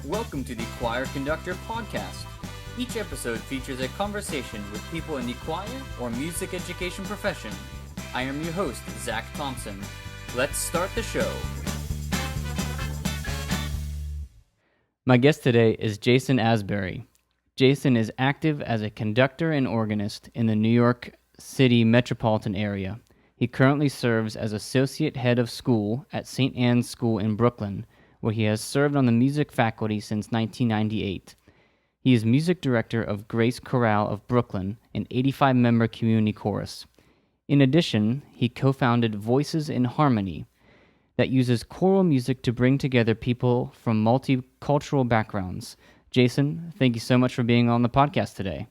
Welcome to the Choir Conductor podcast. Each episode features a conversation with people in the choir or music education profession. I am your host, Zach Thompson. Let's start the show. My guest today is Jason Asbury. Jason is active as a conductor and organist in the New York City metropolitan area. He currently serves as associate head of school at St. Anne's School in Brooklyn, where he has served on the music faculty since 1998. He is music director of Grace Chorale of Brooklyn, an 85-member community chorus. In addition, he co-founded Voices in Harmony, that uses choral music to bring together people from multicultural backgrounds. Jason, thank you so much for being on the podcast today.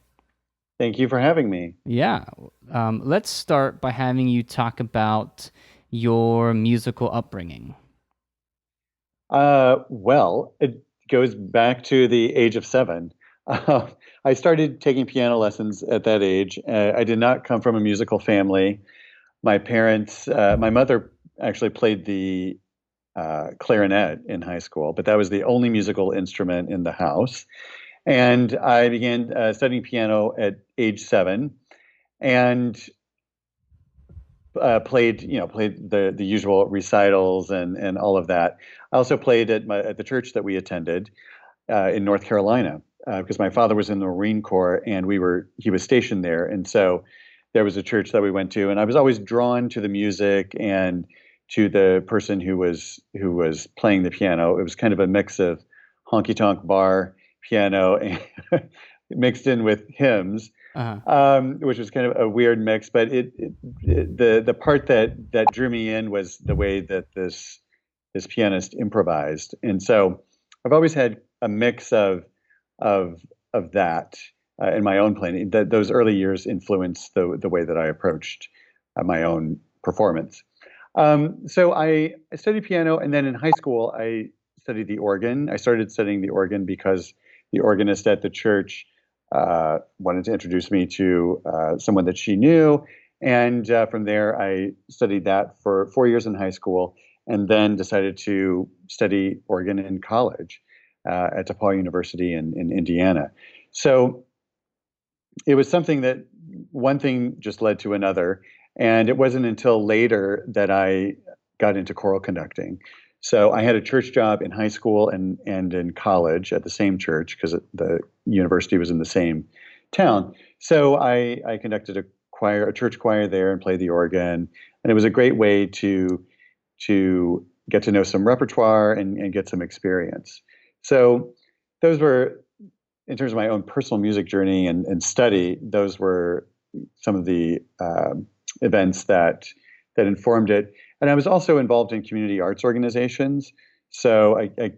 Thank you for having me. Yeah. Let's start by having you talk your musical upbringing. Well, it goes back to the age of 7. I started taking piano lessons at that age. I did not come from a musical family. My mother actually played the clarinet in high school, but that was the only musical instrument in the house. And I began studying piano at age 7, and played the usual recitals and all of that. I also played at the church that we attended in North Carolina because my father was in the Marine Corps and he was stationed there, and so there was a church that we went to, and I was always drawn to the music and to the person who was playing the piano. It was kind of a mix of honky tonk bar piano and mixed in with hymns, which was kind of a weird mix. But the part that drew me in was the way that this pianist improvised, and so I've always had a mix of that in my own playing. Those early years influenced the way that I approached my own performance. So I studied piano, and then in high school I studied the organ. I started studying the organ because the organist at the church wanted to introduce me to someone that she knew, and from there I studied that for 4 years in high school, and then decided to study organ in college at DePaul University in Indiana. So it was something that one thing just led to another, and it wasn't until later that I got into choral conducting. So I had a church job in high school and in college at the same church because the university was in the same town. So I conducted a church choir there, and played the organ, and it was a great way to get to know some repertoire and get some experience. So those were, in terms of my own personal music journey and study, those were some of the events that informed it. And I was also involved in community arts organizations. So I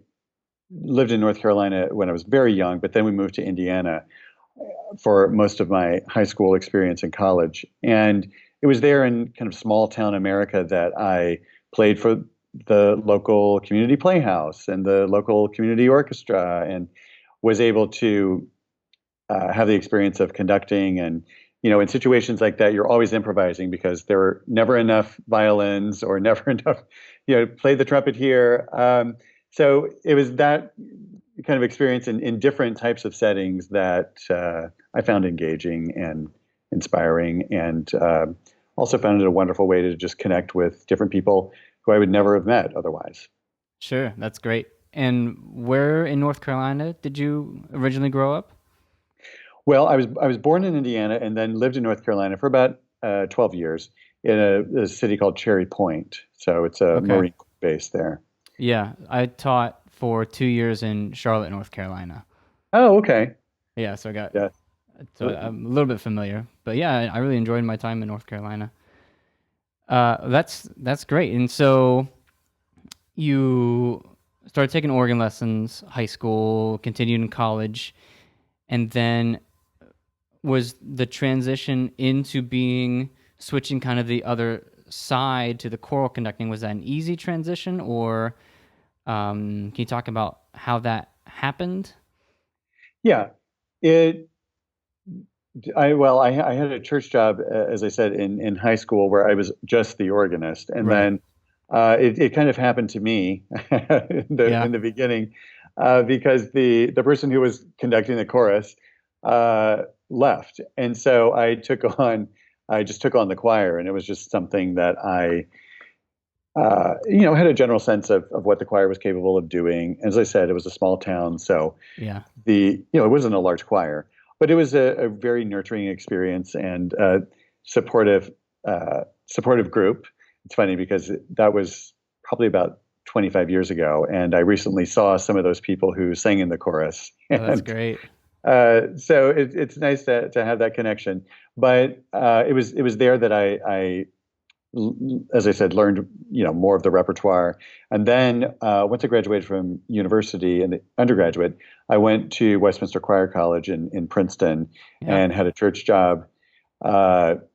lived in North Carolina when I was very young, but then we moved to Indiana for most of my high school experience in college. And it was there in kind of small town America that I played for the local community playhouse and the local community orchestra, and was able to have the experience of conducting. And in situations like that, you're always improvising because there were never enough violins or never enough, play the trumpet here. So it was that kind of experience in different types of settings that I found engaging and inspiring, and also found it a wonderful way to just connect with different people who I would never have met otherwise. Sure, that's great. And where in North Carolina did you originally grow up? Well, I was born in Indiana and then lived in North Carolina for about 12 years in a city called Cherry Point. So it's a Marine base there. Yeah, I taught for 2 years in Charlotte, North Carolina. Oh, okay. Yeah, so I'm a little bit familiar. But yeah, I really enjoyed my time in North Carolina. That's great. And so you started taking organ lessons, high school, continued in college, and then was the transition into switching kind of the other side to the choral conducting, was that an easy transition, or can you talk about how that happened? Yeah, I had a church job, as I said, in high school, where I was just the organist, and then it kind of happened to me in the beginning. because the person who was conducting the chorus left, and so I just took on the choir, and it was just something that I had a general sense of what the choir was capable of doing. As I said, it was a small town, so Yeah, it wasn't a large choir, but it was a very nurturing experience and supportive, supportive group. It's funny because that was probably about 25 years ago, and I recently saw some of those people who sang in the chorus, oh, that's and great. so it's nice to have that connection. But it was there that as I said, learned more of the repertoire, and then once I graduated from university and the undergraduate, I went to Westminster Choir College in Princeton Yeah, and had a church job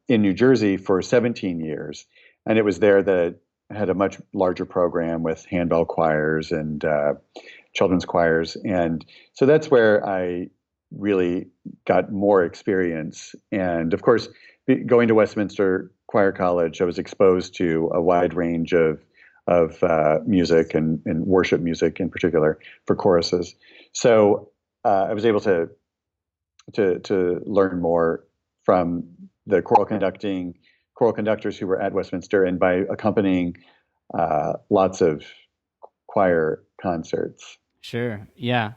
in New Jersey for 17 years, and it was there that I had a much larger program with handbell choirs and children's choirs, and so that's where I really got more experience. And of course, going to Westminster Choir College, I was exposed to a wide range of music and worship music in particular for choruses. So I was able to learn more from the choral conductors who were at Westminster, and by accompanying lots of choir concerts. sure. Yeah.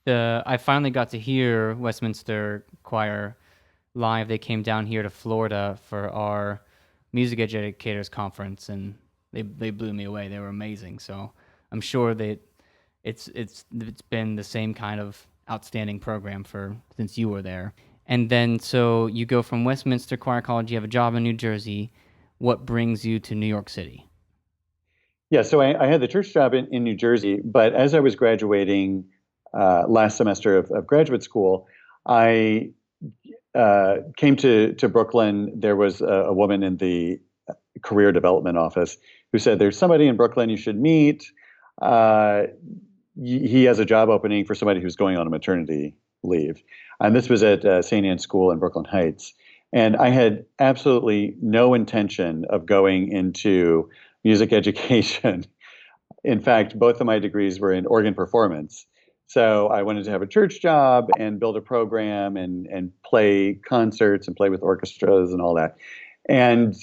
I finally got to hear Westminster Choir live. They came down here to Florida for our music educators conference, and they blew me away. They were amazing. So I'm sure that it's been the same kind of outstanding program for since you were there. And then so you go from Westminster Choir College. You have a job in New Jersey. What brings you to New York City? Yeah, so I had the church job in New Jersey, but as I was graduating last semester of graduate school, I came to Brooklyn. There was a woman in the career development office who said, "There's somebody in Brooklyn you should meet. Uh, he has a job opening for somebody who's going on a maternity leave." And this was at St. Anne's School in Brooklyn Heights. And I had absolutely no intention of going into music education. In fact, both of my degrees were in organ performance. So I wanted to have a church job and build a program and play concerts and play with orchestras and all that. And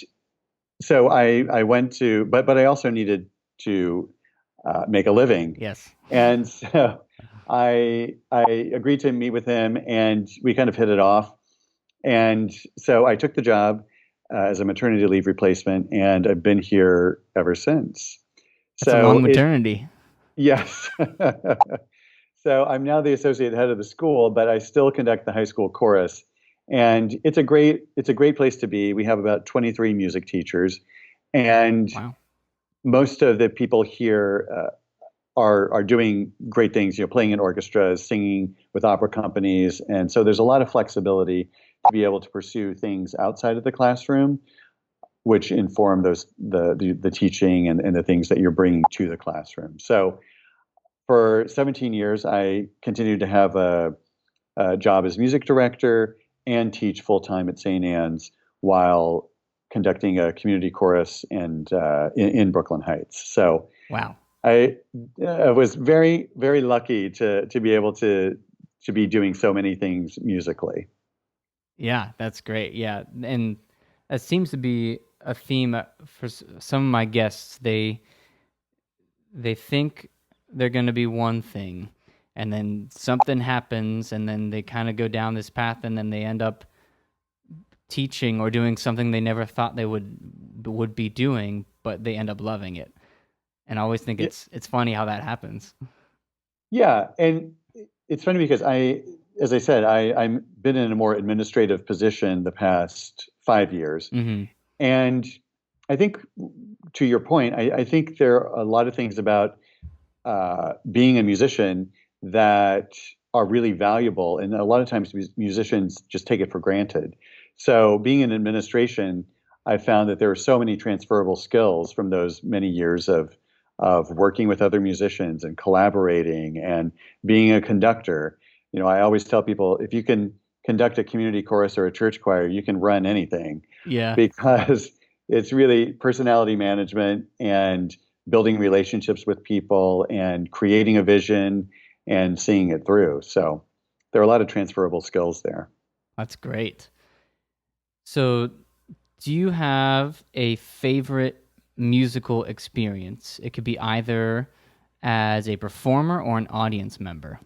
so I went to, but I also needed to make a living, Yes. and so I agreed to meet with him, and we kind of hit it off. And so I took the job as a maternity leave replacement, and I've been here ever since. That's a long So maternity. yes. So I'm now the associate head of the school, but I still conduct the high school chorus. And it's a great place to be. We have about 23 music teachers, and Wow. most of the people here are doing great things, playing in orchestras, singing with opera companies. And so there's a lot of flexibility to be able to pursue things outside of the classroom, which inform the teaching and the things that you're bringing to the classroom. So for 17 years, I continued to have a job as music director and teach full time at St. Anne's while conducting a community chorus and in Brooklyn Heights. So Wow. I was very, very lucky to be able to be doing so many things musically. Yeah, that's great. Yeah, and that seems to be a theme for some of my guests. They think they're going to be one thing, and then something happens, and then they kind of go down this path, and then they end up teaching or doing something they never thought they would be doing, but they end up loving it. And I always think Yeah, it's funny how that happens. yeah, and it's funny because as I said, I'm been in a more administrative position the past 5 years, Hmm. and I think to your point, I think there are a lot of things about being a musician that are really valuable, and a lot of times musicians just take it for granted. So being in administration, I found that there are so many transferable skills from those many years of working with other musicians and collaborating and being a conductor. I always tell people, if you can conduct a community chorus or a church choir, you can run anything, Yeah. because it's really personality management and building relationships with people and creating a vision and seeing it through. So there are a lot of transferable skills there. That's great. So, do you have a favorite musical experience? It could be either as a performer or an audience member.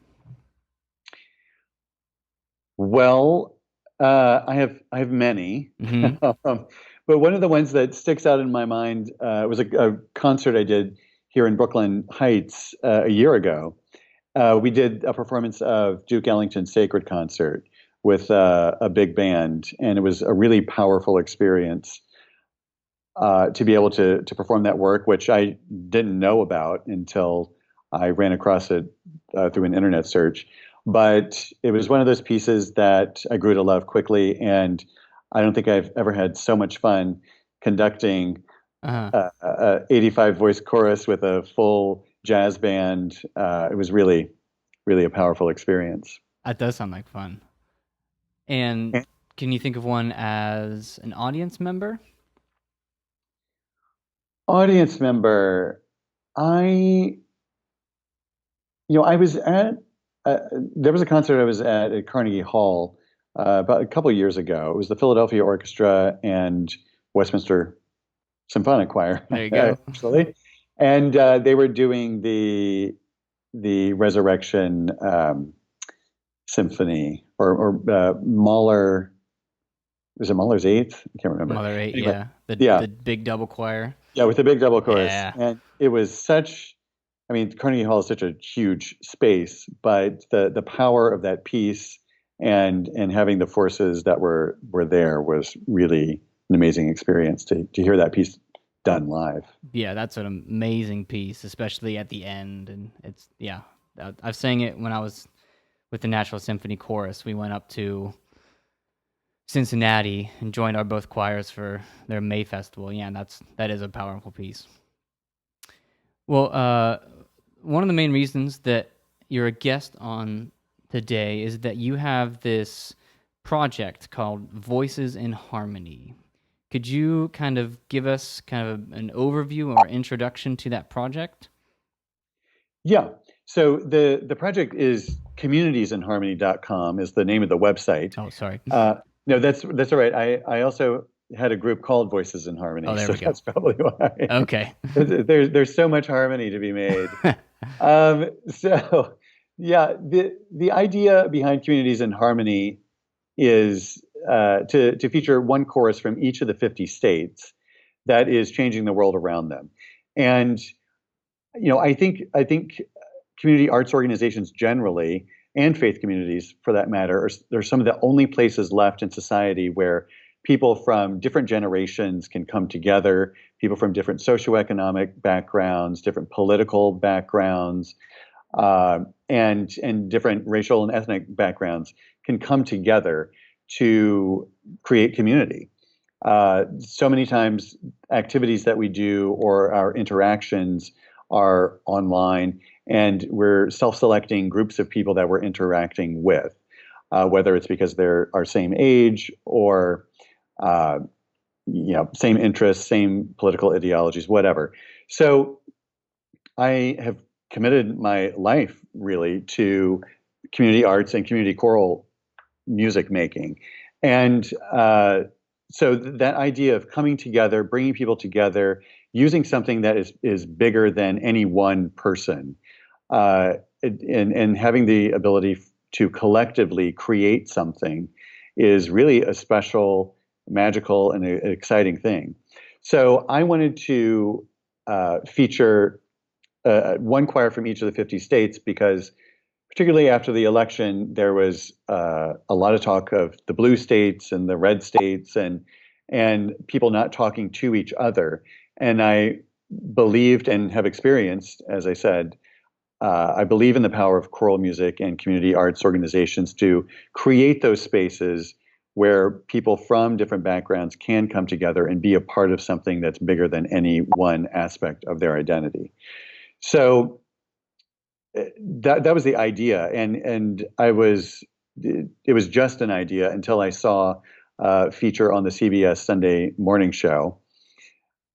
Well, I have many, Hmm. but one of the ones that sticks out in my mind was a concert I did here in Brooklyn Heights a year ago. We did a performance of Duke Ellington's Sacred Concert with a big band, and it was a really powerful experience to be able to perform that work, which I didn't know about until I ran across it through an internet search. But it was one of those pieces that I grew to love quickly, and I don't think I've ever had so much fun conducting Uh-huh. a 85 voice chorus with a full jazz band. It was really, really a powerful experience. That does sound like fun. And And can you think of one as an audience member? audience member, I I was at there was a concert I was at Carnegie Hall about a couple of years ago. It was the Philadelphia Orchestra and Westminster Symphonic Choir, There you go. actually, and they were doing the Resurrection Symphony or Mahler. Was it Mahler's Eighth? I can't remember. Mother Eight, Anyway, yeah. The yeah, the big double choir. yeah, with the big double chorus, Yeah. and it was such. I mean, Carnegie Hall is such a huge space, but the power of that piece and having the forces that were there was really an amazing experience to hear that piece done live. Yeah, that's an amazing piece, especially at the end. And it's, yeah, I've sang it when I was with the Nashville Symphony Chorus. We went up to Cincinnati and joined our both choirs for their May Festival. Yeah, that is a powerful piece. Well, one of the main reasons that you're a guest on today is that you have this project called Voices in Harmony. Could you kind of give us kind of an overview or introduction to that project? Yeah. So the project is communitiesinharmony.com is the name of the website. Oh, sorry. Uh, no, that's all right. I also had a group called Voices in Oh, Harmony, there so we go. that's probably why. Okay. There's so much harmony to be made. So yeah, the idea behind Communities in Harmony is to feature one chorus from each of the 50 states that is changing the world around them. And I think community arts organizations generally, and faith communities for that matter, are some of the only places left in society where people from different generations can come together, people from different socioeconomic backgrounds, different political backgrounds, and different racial and ethnic backgrounds can come together to create community. So many times, activities that we do or our interactions are online, and we're self-selecting groups of people that we're interacting with, whether it's because they're our same age or uh, same interests, same political ideologies, whatever. So I have committed my life really to community arts and community choral music making. And so that idea of coming together, bringing people together, using something that is bigger than any one person, and having the ability to collectively create something is really a special, magical, and exciting thing. So I wanted to feature one choir from each of the 50 states because particularly after the election, there was a lot of talk of the blue states and the red states, and people not talking to each other. And I believed and have experienced, as I said, I believe in the power of choral music and community arts organizations to create those spaces where people from different backgrounds can come together and be a part of something that's bigger than any one aspect of their identity. So that was the idea, and it was just an idea until I saw a feature on the CBS Sunday morning show,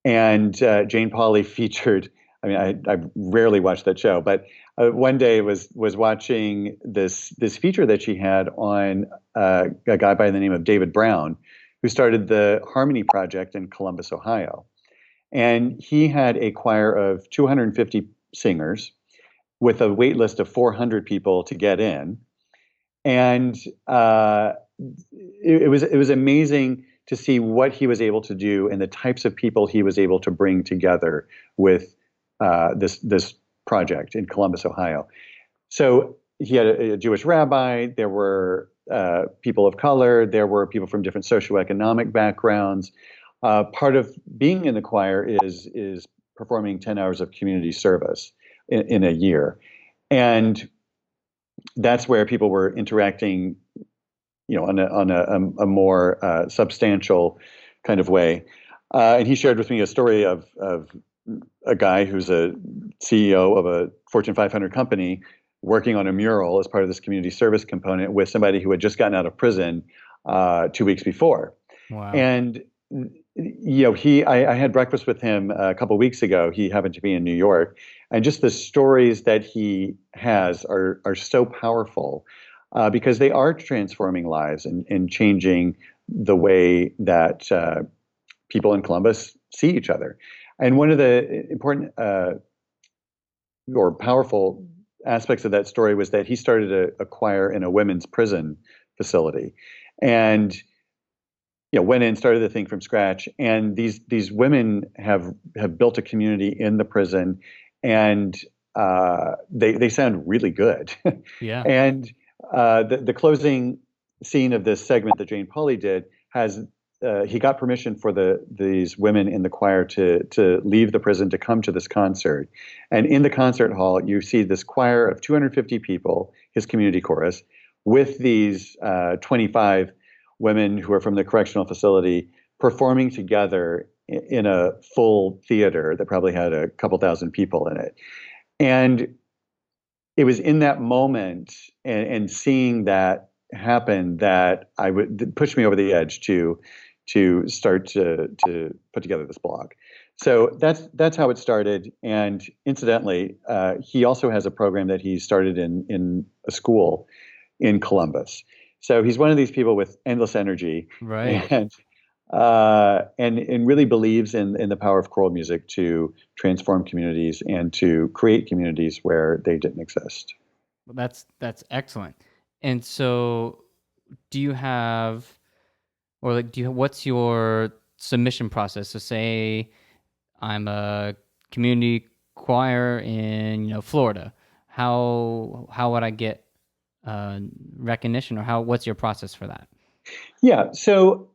and Jane Pauley featured I mean, I rarely watch that show, but one day was watching this feature that she had on a guy by the name of David Brown, who started the Harmony Project in Columbus, Ohio. And he had a choir of 250 singers with a wait list of 400 people to get in. And it was amazing to see what he was able to do and the types of people he was able to bring together with this project in Columbus, Ohio. So he had a Jewish rabbi. There were people of color. There were people from different socioeconomic backgrounds. Part of being in the choir is performing 10 hours of community service in a year, and that's where people were interacting, on a more substantial kind of way. And he shared with me a story of a guy who's a CEO of a Fortune 500 company working on a mural as part of this community service component with somebody who had just gotten out of prison 2 weeks before. Wow. And I had breakfast with him a couple of weeks ago. He happened to be in New York, and just the stories that he has are so powerful because they are transforming lives and changing the way that people in Columbus see each other. And one of the important or powerful aspects of that story was that he started a choir in a women's prison facility, and went in, started the thing from scratch, and these women have built a community in the prison, and they sound really good. Yeah. And the closing scene of this segment that Jane Pauley did has he got permission for these women in the choir to leave the prison to come to this concert, and in the concert hall you see this choir of 250 people, his community chorus, with these 25 women who are from the correctional facility performing together in a full theater that probably had a couple thousand people in it. And it was in that moment and seeing that happen that push me over the edge to start to put together this blog. So that's how it started. And incidentally, he also has a program that he started in a school in Columbus. So he's one of these people with endless energy, Right. and and really believes in the power of choral music to transform communities and to create communities where they didn't exist. Well, that's excellent. And so, do you have, or like, what's your submission process? So, say I'm a community choir in Florida. How would I get recognition, or what's your process for that? Yeah. So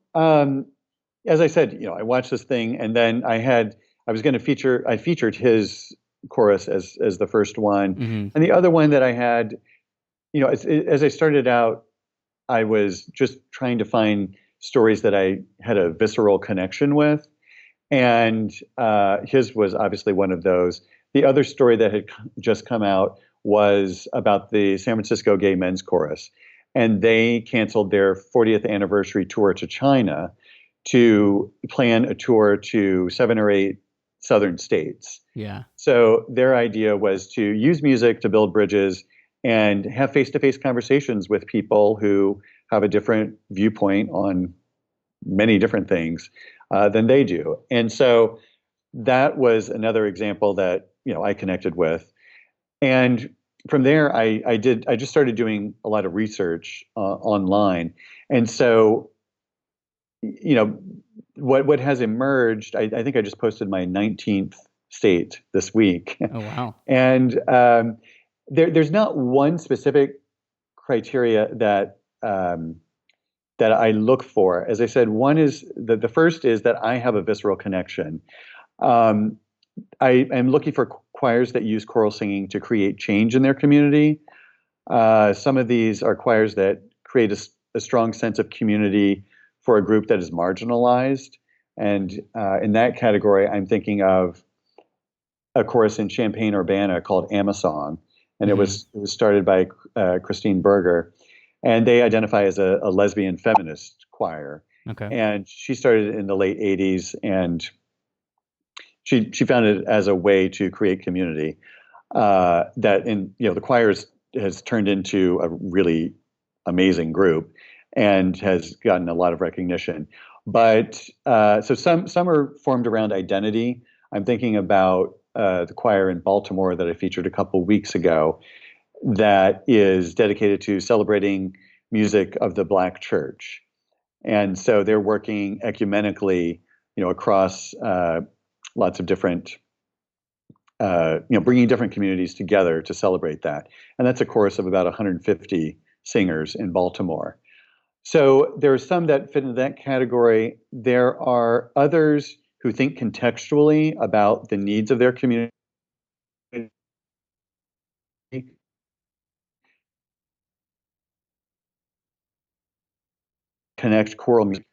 as I said, I watched this thing, and then I was going to I featured his chorus as the first one, Hmm. and the other one that I had, as I started out, I was just trying to find stories that I had a visceral connection with, and his was obviously one of those. The other story that had just come out was about the San Francisco Gay Men's Chorus, and they canceled their 40th anniversary tour to China to plan a tour to 7 or 8 southern states. Yeah. So their idea was to use music to build bridges and have face-to-face conversations with people who have a different viewpoint on many different things than they do. And so that was another example that I connected with. And from there, I just started doing a lot of research online. And so, what has emerged, I think I just posted my 19th state this week. Oh, wow. And there's not one specific criteria that I look for. As I said, one is the first is that I have a visceral connection. Um, I am looking for choirs that use choral singing to create change in their community. Some of these are choirs that create a strong sense of community for a group that is marginalized. And in that category, I'm thinking of a chorus in Champaign-Urbana called Amasong, and Hmm. it was started by Christine Berger, and they identify as a lesbian feminist choir. Okay. And she started in the late '80s, and she found it as a way to create community. That in the choir has turned into a really amazing group and has gotten a lot of recognition. But so some are formed around identity. I'm thinking about the choir in Baltimore that I featured a couple weeks ago that is dedicated to celebrating music of the Black church. And so they're working ecumenically, across lots of different, bringing different communities together to celebrate that. And that's a chorus of about 150 singers in Baltimore. So there are some that fit into that category. There are others who think contextually about the needs of their community, connect choral music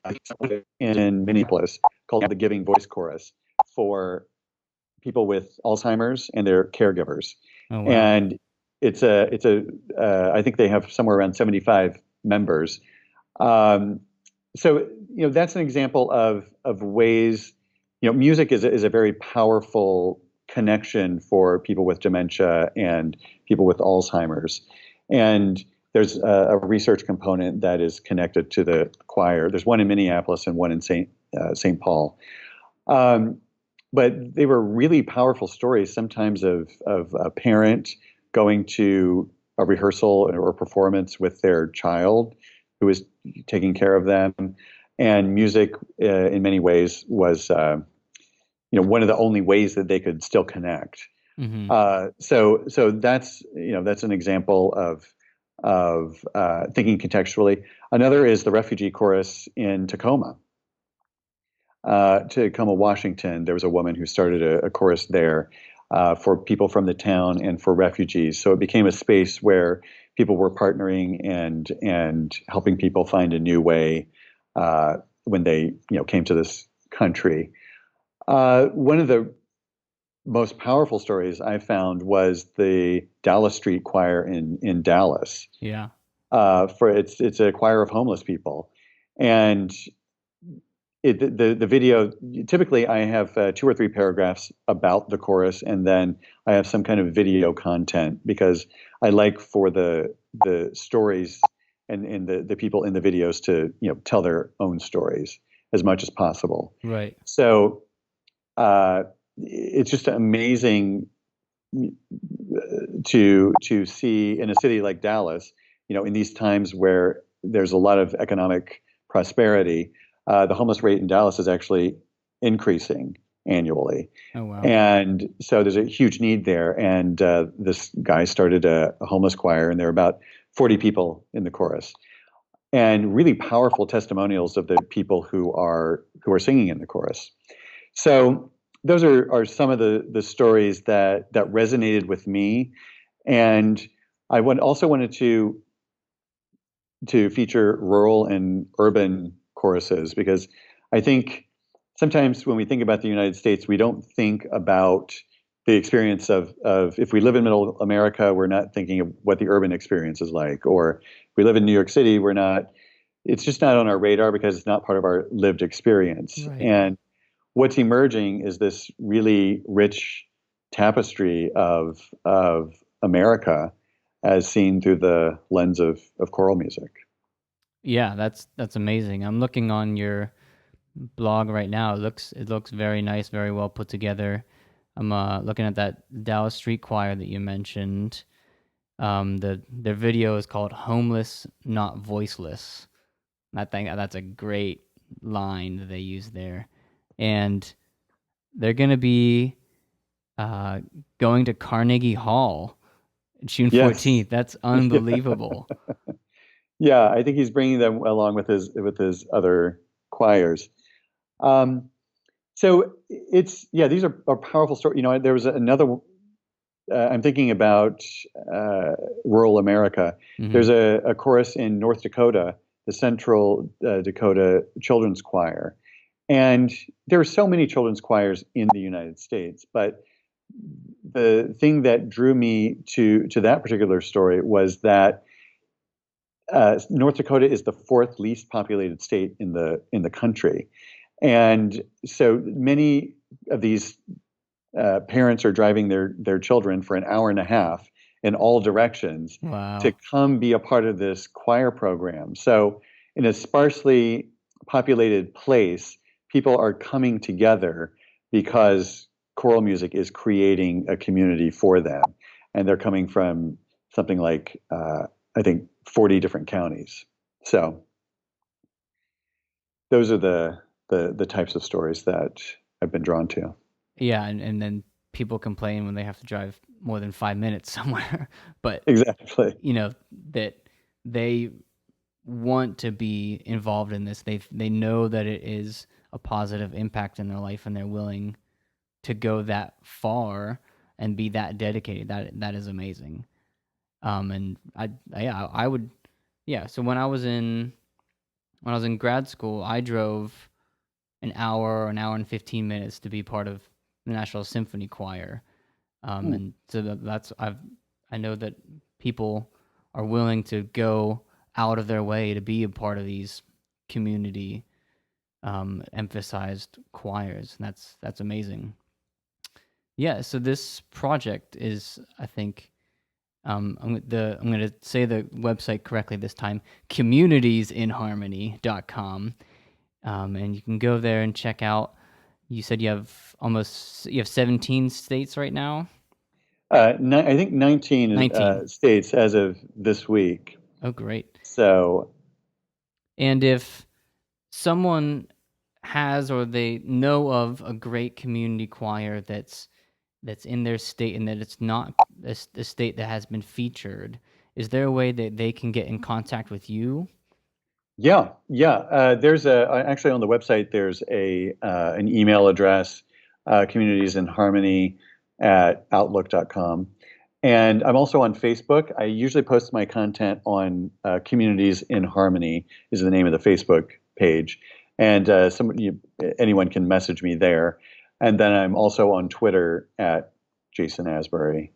in Minneapolis called the Giving Voice Chorus for people with Alzheimer's and their caregivers. Oh wow. And I think they have somewhere around 75 members. Um, so that's an example of ways. Music is a very powerful connection for people with dementia and people with Alzheimer's, and there's a research component that is connected to the choir. There's one in Minneapolis and one in St. Paul. Um, but they were really powerful stories, sometimes of a parent going to a rehearsal or a performance with their child who is taking care of them. And music, in many ways, was one of the only ways that they could still connect. Hmm. So that's an example of thinking contextually. Another is the refugee chorus in Tacoma, Washington. There was a woman who started a chorus there for people from the town and for refugees. So it became a space where people were partnering and helping people find a new way when they came to this country. One of the most powerful stories I found was the Dallas Street Choir in Dallas. Yeah. For it's a choir of homeless people, and the video, typically I have 2 or 3 paragraphs about the chorus, and then I have some kind of video content because I like for the stories and the people in the videos to tell their own stories as much as possible. Right. So uh, it's just amazing to see in a city like Dallas, in these times where there's a lot of economic prosperity, the homeless rate in Dallas is actually increasing annually. Oh wow. And so there's a huge need there. And this guy started a homeless choir, and there are about 40 people in the chorus, and really powerful testimonials of the people who are singing in the chorus. So those are some of the stories that resonated with me, and also wanted to feature rural and urban choruses because I think sometimes when we think about the United States, we don't think about the experience of if we live in middle America, we're not thinking of what the urban experience is like, or if we live in New York City, it's just not on our radar because it's not part of our lived experience. Right. And what's emerging is this really rich tapestry of America as seen through the lens of choral music. Yeah, that's amazing. I'm looking on your blog right now. It looks very nice, very well put together. I'm looking at that Dallas Street Choir that you mentioned. Their video is called "Homeless, Not Voiceless." I think that's a great line that they use there, and they're gonna be uh, going to Carnegie Hall June Yes. 14th. That's unbelievable. Yeah, I think he's bringing them along with his other choirs. Um, so these are powerful stories. There was another. I'm thinking about rural America. Hmm. There's a chorus in North Dakota, the Central Dakota Children's Choir, and there are so many children's choirs in the United States. But the thing that drew me to that particular story was that North Dakota is the fourth least populated state in the country, And so many of these parents are driving their children for an hour and a half in all directions to Wow. come be a part of this choir program. So in a sparsely populated place, people are coming together because choral music is creating a community for them, and they're coming from something like I think 40 different counties. So those are the types of stories that I've been drawn to. Yeah, and then people complain when they have to drive more than 5 minutes somewhere, but Exactly. you know that they want to be involved in this. They know that it is a positive impact in their life, and they're willing to go that far and be that dedicated. That is amazing. And yeah, I would, yeah. So when I was in grad school, I drove an hour and 15 minutes to be part of the National Symphony Choir. Hmm. And so I know that people are willing to go out of their way to be a part of these community emphasized choirs. And that's amazing. Yeah. So this project is, I think, I'm going to say the website correctly this time, communitiesinharmony.com. And you can go there and check out. You said you have 17 states right now. I think 19 19. states as of this week. Oh, great. So, And if someone has or they know of a great community choir that's in their state and that it's not a state that has been featured, is there a way that they can get in contact with you? yeah, yeah. There's actually on the website. There's a an email address, communities in harmony at outlook.com. And I'm also on Facebook. I usually post my content on Communities in Harmony is the name of the Facebook page, and anyone can message me there. And then I'm also on Twitter at Jason Asbury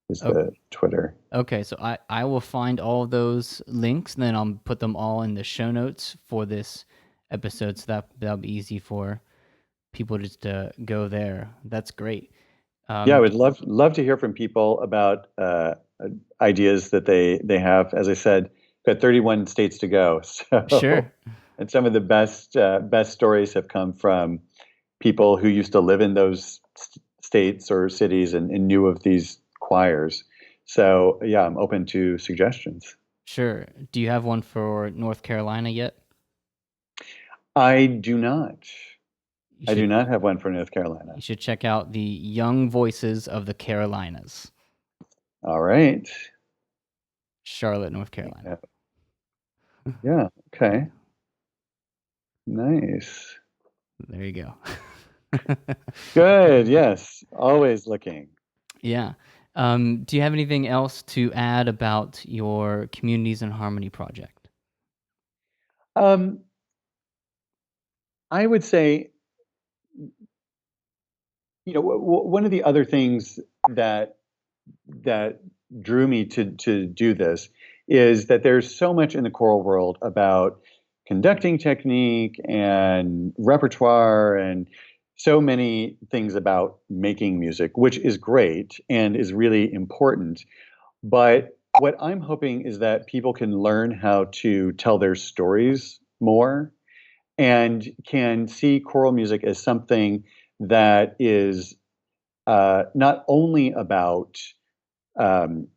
is Oh, the Twitter. okay, so I will find all of those links and then I'll put them all in the show notes for this episode, so that'll be easy for people just to go there. That's great. Yeah, I Um, would love to hear from people about ideas that they have. As I said, got 31 states to go. So, sure. and some of the best stories have come from people who used to live in those states or cities and knew of these choirs. So, yeah, I'm open to suggestions. Sure. Do you have one for North Carolina yet? I do not. You I do should not have one for North you Carolina. should check out the Young Voices of the Carolinas, All right. Charlotte, North Carolina. Yeah. Yeah. Yeah, Okay. Nice. there you go. Good. Yes. Always looking. Yeah. Do you have anything else to add about your Communities in Harmony project? Um, I would say, one of the other things that that drew me to do this is that there's so much in the choral world about conducting technique and repertoire and so many things about making music, which is great and is really important. But what I'm hoping is that people can learn how to tell their stories more and can see choral music as something that is not only um,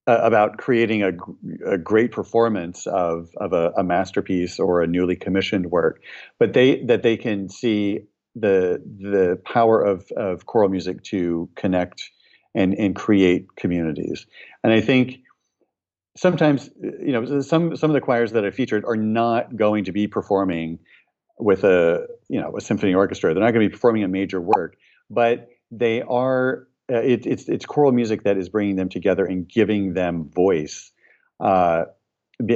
about creating a great performance of a masterpiece or a newly commissioned work, but they can see the power of choral music to connect and create communities. And I think sometimes some of the choirs that I featured are not going to be performing with a symphony orchestra. They're not going to be performing a major work, but they are. It's choral music that is bringing them together and giving them voice, uh,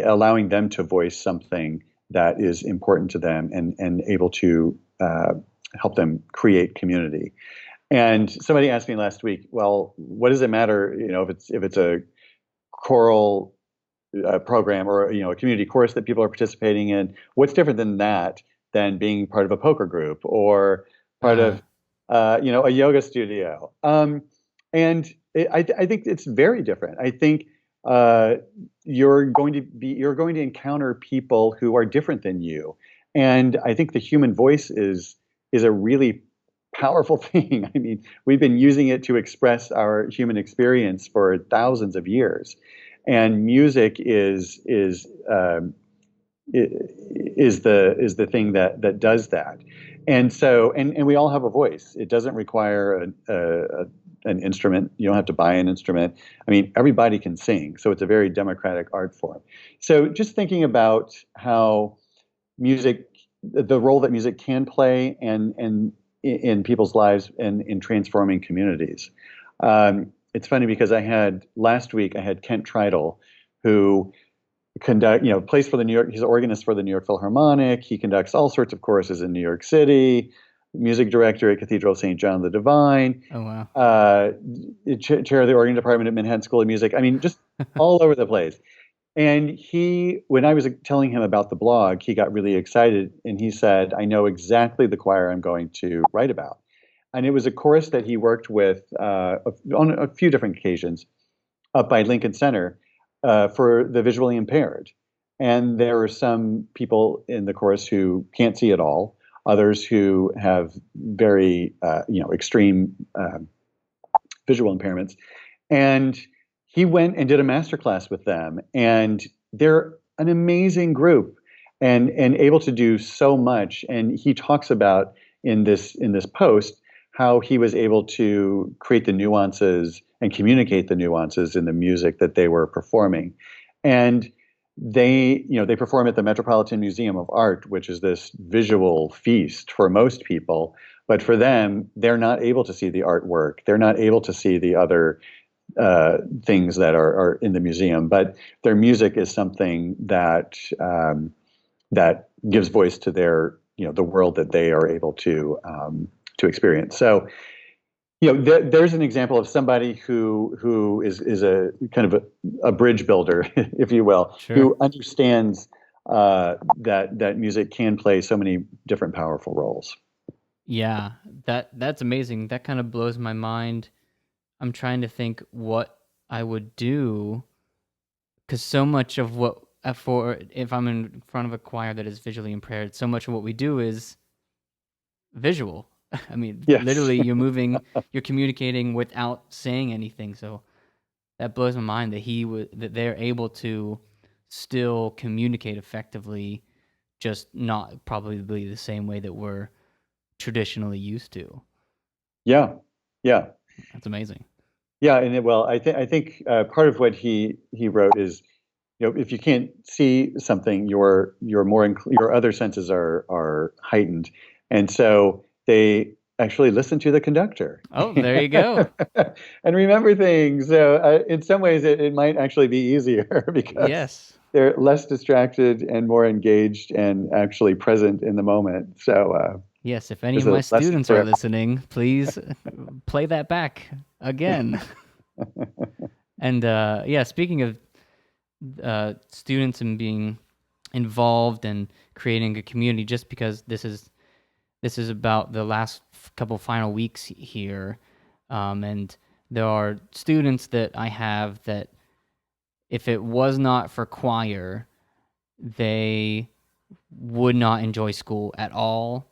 allowing them to voice something that is important to them and able to help them create community. And somebody asked me last week, well, what does it matter, if it's a choral program or a community chorus that people are participating in? What's different than that than being part of a poker group or part Uh, of a yoga studio. I think it's very different. I think uh, you're going to encounter people who are different than you, and I think the human voice is a really powerful thing. I mean, we've been using it to express our human experience for thousands of years, and music is the thing that does that. And so, and we all have a voice. It doesn't require an instrument. You don't have to buy an instrument. I mean, everybody can sing, so it's a very democratic art form. So just thinking about how music, the role that music can play, and in people's lives and in transforming communities. It's funny because last week I had Kent Tridle, who plays for the New York. He's an organist for the New York Philharmonic. He conducts all sorts of choruses in New York City. Music director at Cathedral of St. John the Divine. oh wow. Uh, Chair of the organ department at Manhattan School of Music. I mean, just all over the place. And when I was telling him about the blog, he got really excited and he said, "I know exactly the choir I'm going to write about." And it was a chorus that he worked with on a few different occasions up by Lincoln Center for the visually impaired. And there are some people in the chorus who can't see at all, others who have very, extreme visual impairments. And he went and did a masterclass with them, and they're an amazing group and able to do so much. And he talks about in this post how he was able to create the nuances and communicate the nuances in the music that they were performing. And they perform at the Metropolitan Museum of Art, which is this visual feast for most people. But for them, they're not able to see the artwork. They're not able to see the other things that are in the museum. But their music is something that gives voice to the world that they are able to experience. So there's an example of somebody who is a kind of a bridge builder, if you will, Sure. who understands that music can play so many different powerful roles. Yeah, that's amazing. That kind of blows my mind. I'm trying to think what I would do because so much of what for if I'm in front of a choir that is visually impaired, so much of what we do is visual. I mean, Yes. literally, you're communicating without saying anything. So that blows my mind that that they're able to still communicate effectively, just not probably the same way that we're traditionally used to. Yeah. Yeah. That's amazing. Yeah. Well, I think part of what he wrote is, if you can't see something, your other senses are heightened, and so they actually listen to the conductor Oh, there you go. and remember things. So in some ways, it might actually be easier because Yes. they're less distracted and more engaged and actually present in the moment. So Yes, if any there's of my a lesson students for are everyone. listening, please play that back again. And yeah, speaking of students and being involved and creating a community, just because this is about the last couple final weeks here, and there are students that I have that if it was not for choir, they would not enjoy school at all.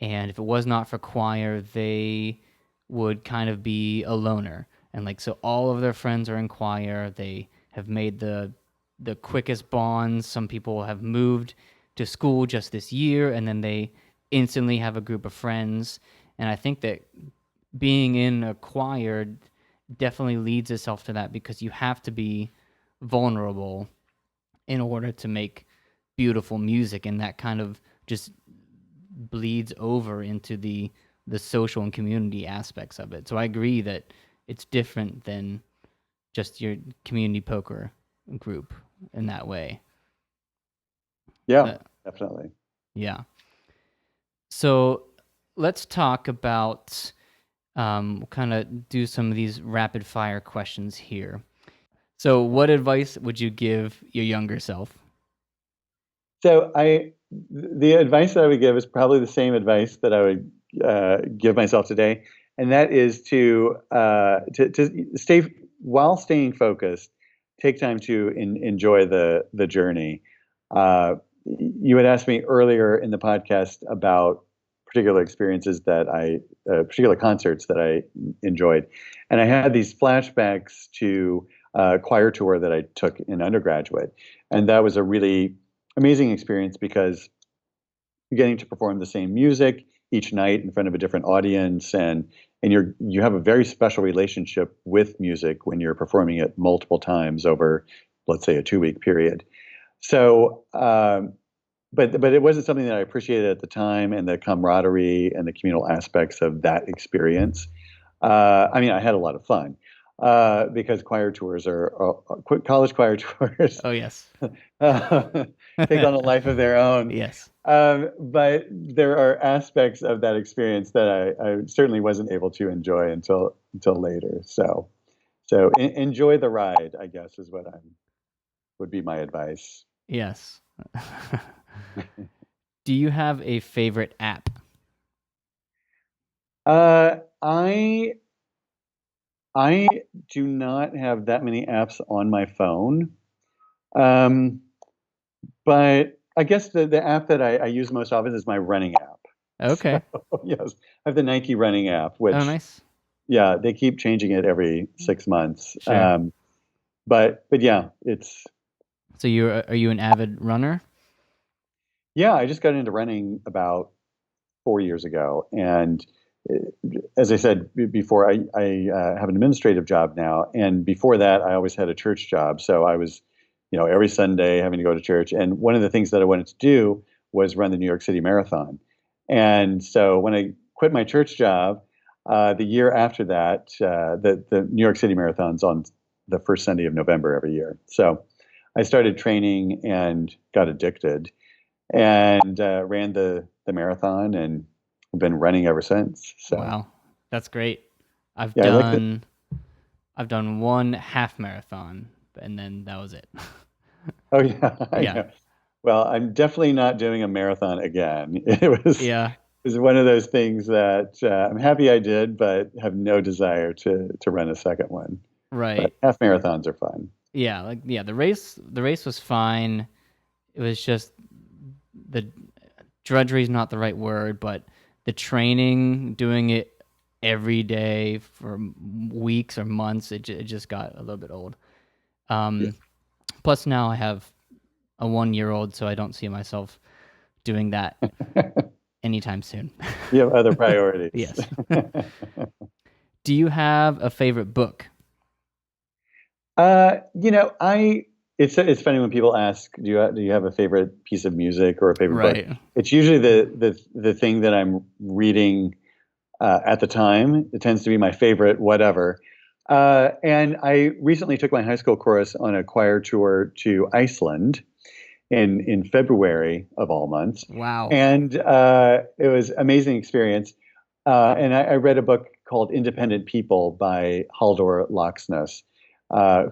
And if it was not for choir, they would kind of be a loner. And like so all of their friends are in choir. They have made the quickest bonds. Some people have moved to school just this year and then they instantly have a group of friends. And I think that being in a choir definitely leads itself to that because you have to be vulnerable in order to make beautiful music, and that kind of just bleeds over into the social and community aspects of it. So I agree that it's different than just your community poker group in that way. Yeah, Uh, definitely. yeah. So let's talk about kind of do some of these rapid fire questions here. So what advice would you give your younger self? So the advice that I would give is probably the same advice that I would give myself today, and that is to stay while staying focused. Take time to enjoy the journey. Uh, you had asked me earlier in the podcast about particular experiences particular concerts that I enjoyed, and I had these flashbacks to a choir tour that I took in undergraduate, and that was a really amazing experience because you're getting to perform the same music each night in front of a different audience, and you have a very special relationship with music when you're performing it multiple times over, let's say, a 2 week period. So but it wasn't something that I appreciated at the time, and the camaraderie and the communal aspects of that experience. I mean, I had a lot of fun because choir tours college choir tours Oh, yes. uh, take on a life of their own. Yes. But there are aspects of that experience that I certainly wasn't able to enjoy until later. So enjoy the ride, I guess, is what I would be my advice. Yes. Do you have a favorite app? I do not have that many apps on my phone. Um, but I guess the app that I use most often is my running app. So Okay. yes, I have the Nike running app, Oh, which nice. yeah, they keep changing it every 6 months. Sure. But yeah, it's So are you an avid runner? yeah, I just got into running about 4 years ago, and uh, as I said before, I have an administrative job now, and before that, I always had a church job. So I was, every Sunday having to go to church, and one of the things that I wanted to do was run the New York City Marathon. And so when I quit my church job, the year after that, the New York City Marathon's on the first Sunday of November every year. So I started training and got addicted and ran the marathon and been running ever since. So Wow. That's great. I've yeah, I like that. done I've done one half marathon, and then that was it. Oh yeah, I Yeah. know. Well, I'm definitely not doing a marathon again. Yeah. It was one of those things that I'm happy I did, but have no desire to run a second one. But Right. half marathons are fun. Yeah, the race was fine. It was just the drudgery is not the right word, but the training, doing it every day for weeks or months, it just got a little bit old. Yeah, Um, Plus now I have a 1 year old, so I don't see myself doing that anytime soon. you have other priorities. Yes. Do you have a favorite book? I it's funny when people ask, do you have a favorite piece of music or a favorite book? Right. It's usually the thing that I'm reading at the time. It tends to be my favorite, whatever. And I recently took my high school chorus on a choir tour to Iceland in February of all months, Wow. and it was amazing experience. And I read a book called Independent People by Haldor Laxness,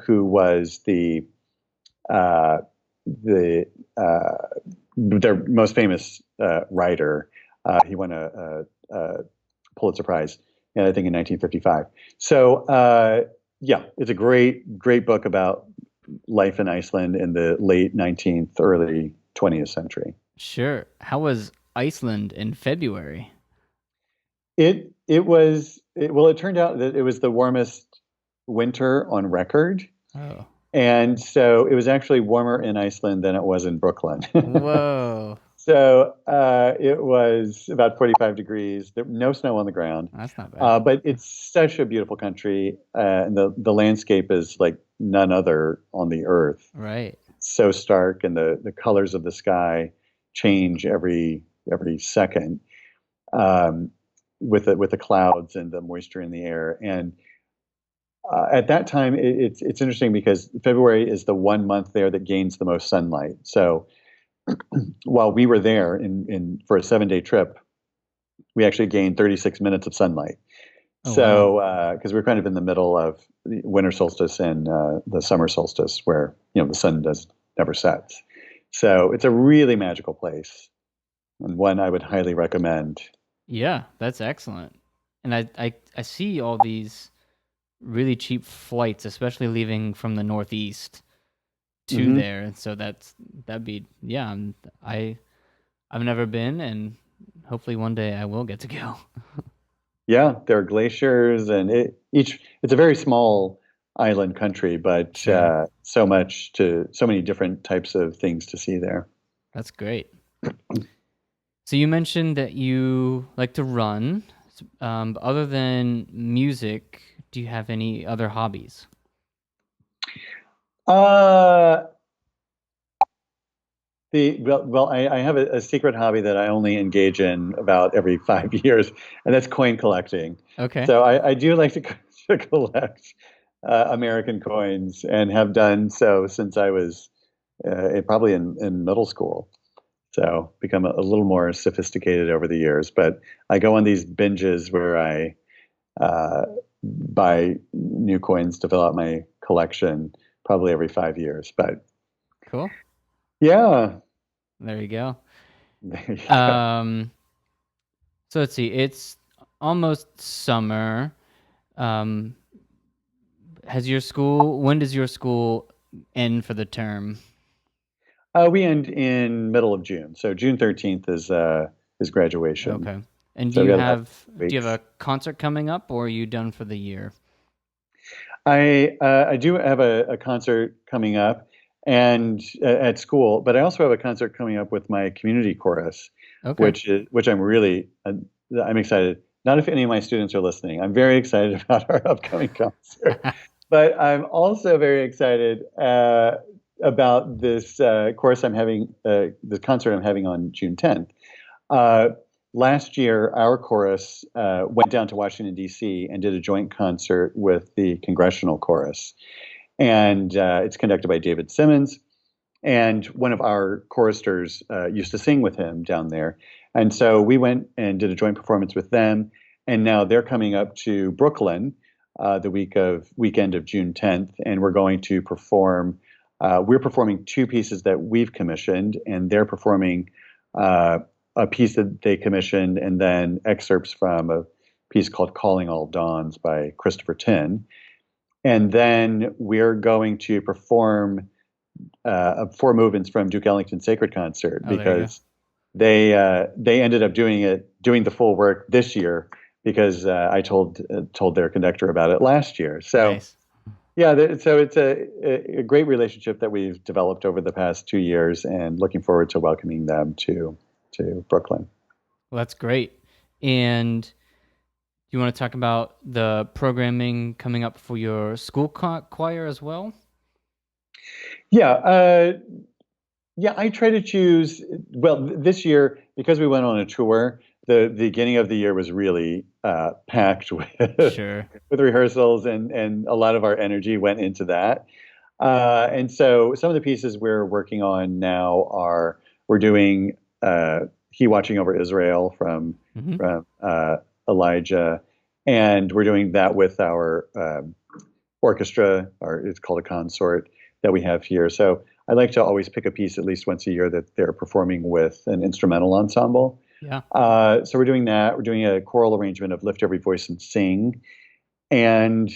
who was uh, the their most famous writer. He won a Pulitzer Prize, and I think in 1955. So yeah, it's a great book about life in Iceland in the late 19th, early 20th century. Sure. How was Iceland in February? Well, it turned out that it was the warmest winter on record. Oh. And so it was actually warmer in Iceland than it was in Brooklyn. Whoa. So it was about 45 degrees, no snow on the ground. That's not bad. But it's such a beautiful country. And the landscape is like none other on the earth. Right. So stark, and the colors of the sky change every second um, with the clouds and the moisture in the air. And at that time, it's interesting because February is the one month there that gains the most sunlight. So while we were there in for a 7 day trip, we actually gained 36 minutes of sunlight. Oh, wow. So because we're kind of in the middle of the winter solstice and the summer solstice, where the sun does never sets. So it's a really magical place and one I would highly recommend. Yeah, that's excellent. And I see all these really cheap flights, especially leaving from the Northeast to Hmm. there. And so that'd be yeah. I've never been, and hopefully one day I will get to go. Yeah, there are glaciers, and it's a very small island country, but Sure, so many different types of things to see there. that's great. So you mentioned that you like to run. But other than music, do you have any other hobbies? Uh, I have a secret hobby that I only engage in about every 5 years, and that's coin collecting. Okay. So I do like to, to collect American coins and have done so since I was probably in middle school. So become a little more sophisticated over the years. But I go on these binges where I uh, buy new coins to fill out my collection probably every 5 years. But Cool. yeah, There you go. there you go. Um, so let's see. It's almost summer. Um, when does your school end for the term? We end in middle of June, so June 13th is graduation. Okay. And So we got about do you weeks. have a concert coming up, or are you done for the year? I do have a concert coming up and at school, but I also have a concert coming up with my community chorus, Okay. which I'm excited. Not if any of my students are listening. I'm very excited about our upcoming concert, but I'm also very excited about this course I'm having, this concert I'm having on June 10th. Uh, Last year, our chorus went down to Washington, D.C., and did a joint concert with the Congressional Chorus. And it's conducted by David Simmons. And one of our choristers used to sing with him down there. And so we went and did a joint performance with them. And now they're coming up to Brooklyn the weekend of June 10th, and we're going to perform. We're performing two pieces that we've commissioned, and they're performing uh, a piece that they commissioned, and then excerpts from a piece called "Calling All Dawns" by Christopher Tin. And then we're going to perform four movements from Duke Ellington's Sacred Concert Oh, there you go. because they ended up doing the full work this year because I told their conductor about it last year. So Nice. yeah, so it's a great relationship that we've developed over the past 2 years, and looking forward to welcoming them to Brooklyn. Well, that's great. And do you want to talk about the programming coming up for your school choir as well? Yeah, yeah, I try to choose. Well, this year, because we went on a tour, the beginning of the year was really packed with Sure. with rehearsals, and a lot of our energy went into that. And so some of the pieces we're working on now are we're doing He Watching Over Israel Hmm. from Elijah, and we're doing that with our orchestra, or it's called a consort that we have here. So I like to always pick a piece at least once a year that they're performing with an instrumental ensemble. Yeah. So we're doing that. We're doing a choral arrangement of Lift Every Voice and Sing. And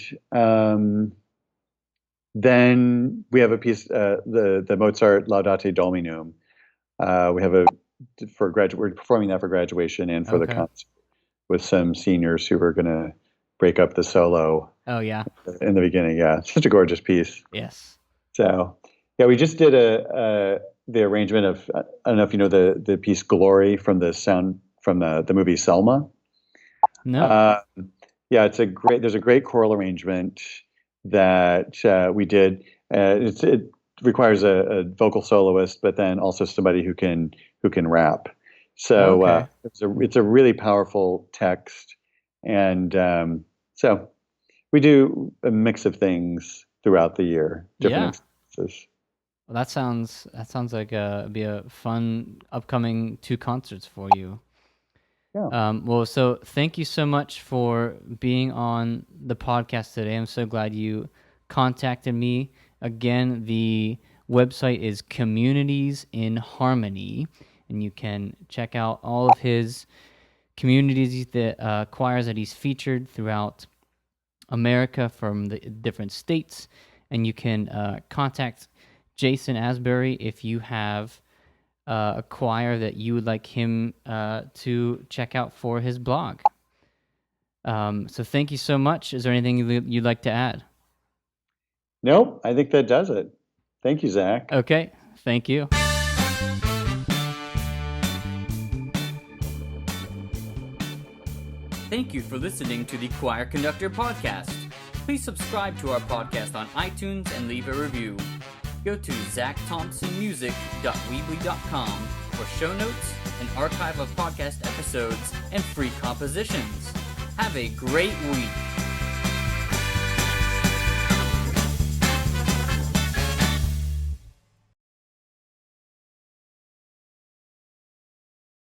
then we have a piece, the Mozart Laudate Dominum. We have we're performing that for graduation and for the Okay. concert with some seniors who are going to break up the solo Oh, yeah. in the beginning. Yeah, it's such a gorgeous piece. Yes. So, yeah, we just did the arrangement of I don't know if you know the piece "Glory" from the movie Selma. No. Uh, yeah, there's a great choral arrangement that we did. It requires a vocal soloist, but then also somebody who can rap. So Okay. it's a really powerful text, and so we do a mix of things throughout the year, different Yeah. experiences. Well, that sounds like be a fun upcoming two concerts for you. Yeah. Well, so thank you so much for being on the podcast today. I'm so glad you contacted me. Again, the website is Communities in Harmony, and you can check out all of his communities, the choirs that he's featured throughout America from the different states, and you can contact Jason Asbury if you have a choir that you would like him to check out for his blog. So thank you so much. Is there anything you'd like to add? Nope, I think that does it. Thank you, Zach. Okay, thank you. Thank you for listening to the Choir Conductor podcast. Please subscribe to our podcast on iTunes and leave a review. Go to zackthompsonmusic.weebly.com for show notes, an archive of podcast episodes, and free compositions. Have a great week.